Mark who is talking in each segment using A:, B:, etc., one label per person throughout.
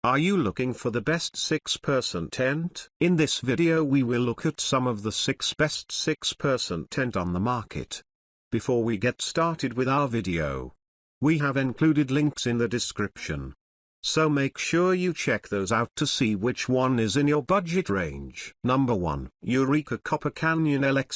A: Are you looking for the best 6-person tent? In this video we will look at some of the 6 best 6-person tent on the market. Before we get started with our video, we have included links in the description, so make sure you check those out to see which one is in your budget range. Number 1. Eureka Copper Canyon LX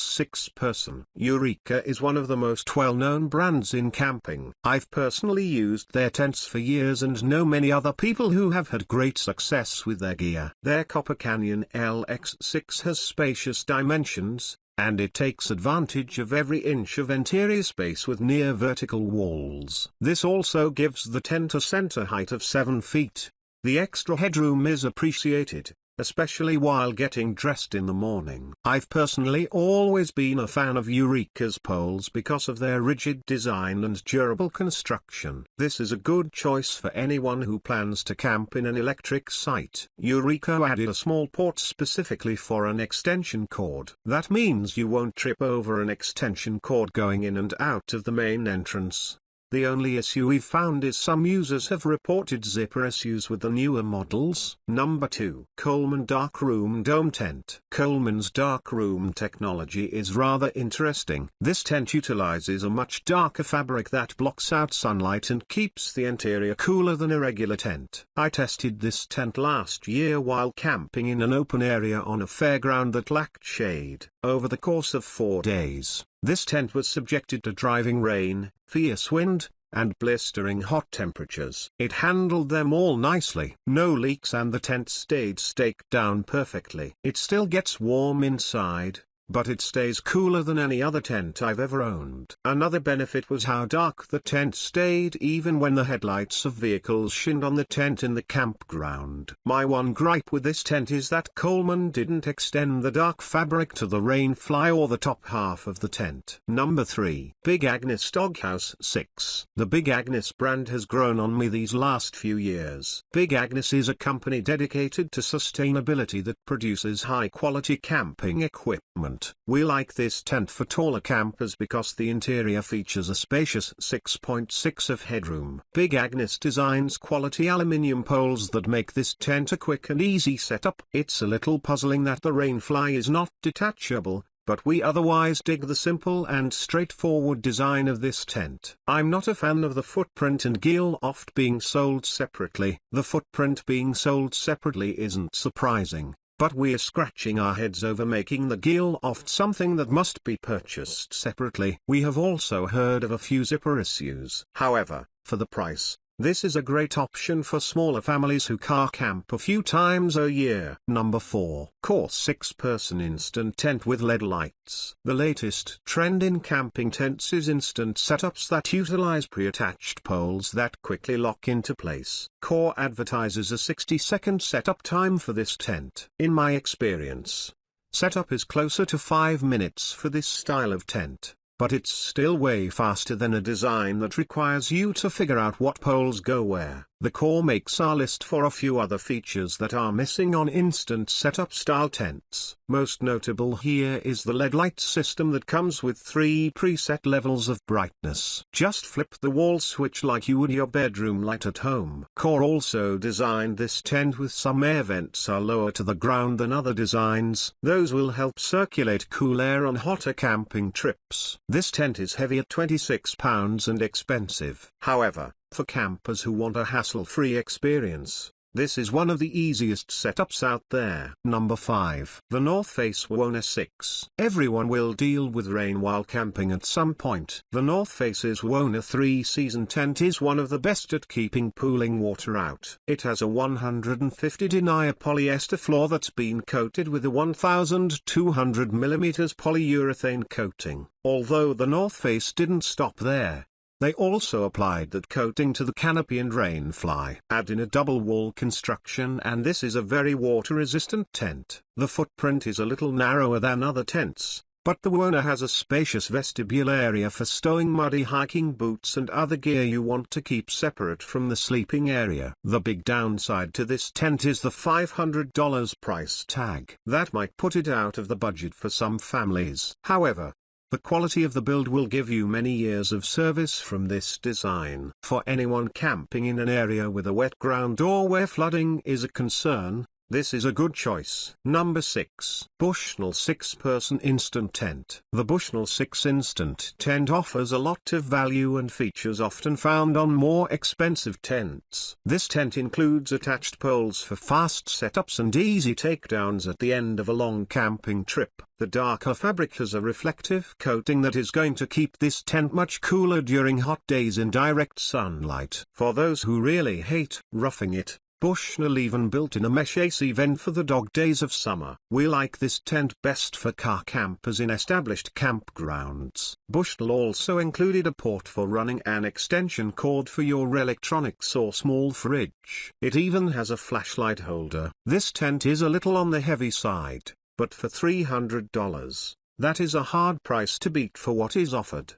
A: 6-person. Eureka is one of the most well-known brands in camping. I've personally used their tents for years and know many other people who have had great success with their gear. Their Copper Canyon LX6 has spacious dimensions, and it takes advantage of every inch of interior space with near vertical walls. This also gives the tent a center height of 7 feet. The extra headroom is appreciated, especially while getting dressed in the morning. I've personally always been a fan of Eureka's poles because of their rigid design and durable construction. This is a good choice for anyone who plans to camp in an electric site. Eureka added a small port specifically for an extension cord. That means you won't trip over an extension cord going in and out of the main entrance. The only issue we've found is some users have reported zipper issues with the newer models. Number 2. Coleman Dark Room Dome Tent. Coleman's dark room technology is rather interesting. This tent utilizes a much darker fabric that blocks out sunlight and keeps the interior cooler than a regular tent. I tested this tent last year while camping in an open area on a fairground that lacked shade. Over the course of 4 days, this tent was subjected to driving rain, fierce wind, and blistering hot temperatures. It handled them all nicely. No leaks and the tent stayed staked down perfectly. It still gets warm inside, but it stays cooler than any other tent I've ever owned. Another benefit was how dark the tent stayed even when the headlights of vehicles shined on the tent in the campground. My one gripe with this tent is that Coleman didn't extend the dark fabric to the rain fly or the top half of the tent. Number 3. Big Agnes Dog House 6. The Big Agnes brand has grown on me these last few years. Big Agnes is a company dedicated to sustainability that produces high-quality camping equipment. We like this tent for taller campers because the interior features a spacious 6.6 of headroom. Big Agnes designs quality aluminium poles that make this tent a quick and easy setup. It's a little puzzling that the rainfly is not detachable, but we otherwise dig the simple and straightforward design of this tent. I'm not a fan of the footprint and gear loft being sold separately. The footprint being sold separately isn't surprising, but we're scratching our heads over making the gear loft something that must be purchased separately. We have also heard of a few zipper issues. However, for the price, this is a great option for smaller families who car camp a few times a year. Number 4. Core 6-person instant tent with LED lights. The latest trend in camping tents is instant setups that utilize pre-attached poles that quickly lock into place. Core advertises a 60-second setup time for this tent. In my experience, setup is closer to 5 minutes for this style of tent, but it's still way faster than a design that requires you to figure out what poles go where. The Core makes our list for a few other features that are missing on instant setup style tents. Most notable here is the LED light system that comes with 3 preset levels of brightness. Just flip the wall switch like you would your bedroom light at home. Core also designed this tent with some air vents are lower to the ground than other designs. Those will help circulate cool air on hotter camping trips. This tent is heavy at 26 pounds and expensive. However, for campers who want a hassle-free experience, this is one of the easiest setups out there. Number 5. The North Face WR6. Everyone will deal with rain while camping at some point. The North Face's Wawona 3-season tent is one of the best at keeping pooling water out. It has a 150 denier polyester floor that's been coated with a 1200 mm polyurethane coating. Although the North Face didn't stop there, they also applied that coating to the canopy and rainfly. Add in a double wall construction and this is a very water-resistant tent. The footprint is a little narrower than other tents, but the Wawona has a spacious vestibule area for stowing muddy hiking boots and other gear you want to keep separate from the sleeping area. The big downside to this tent is the $500 price tag. That might put it out of the budget for some families. However, The quality of the build will give you many years of service from this design. For anyone camping in an area with a wet ground or where flooding is a concern, this is a good choice. Number 6. Bushnell 6-Person Instant Tent. The Bushnell 6 Instant Tent offers a lot of value and features often found on more expensive tents. This tent includes attached poles for fast setups and easy takedowns at the end of a long camping trip. The darker fabric has a reflective coating that is going to keep this tent much cooler during hot days in direct sunlight. For those who really hate roughing it, Bushnell even built in a mesh AC vent for the dog days of summer. We like this tent best for car campers in established campgrounds. Bushnell also included a port for running an extension cord for your electronics or small fridge. It even has a flashlight holder. This tent is a little on the heavy side, but for $300, that is a hard price to beat for what is offered.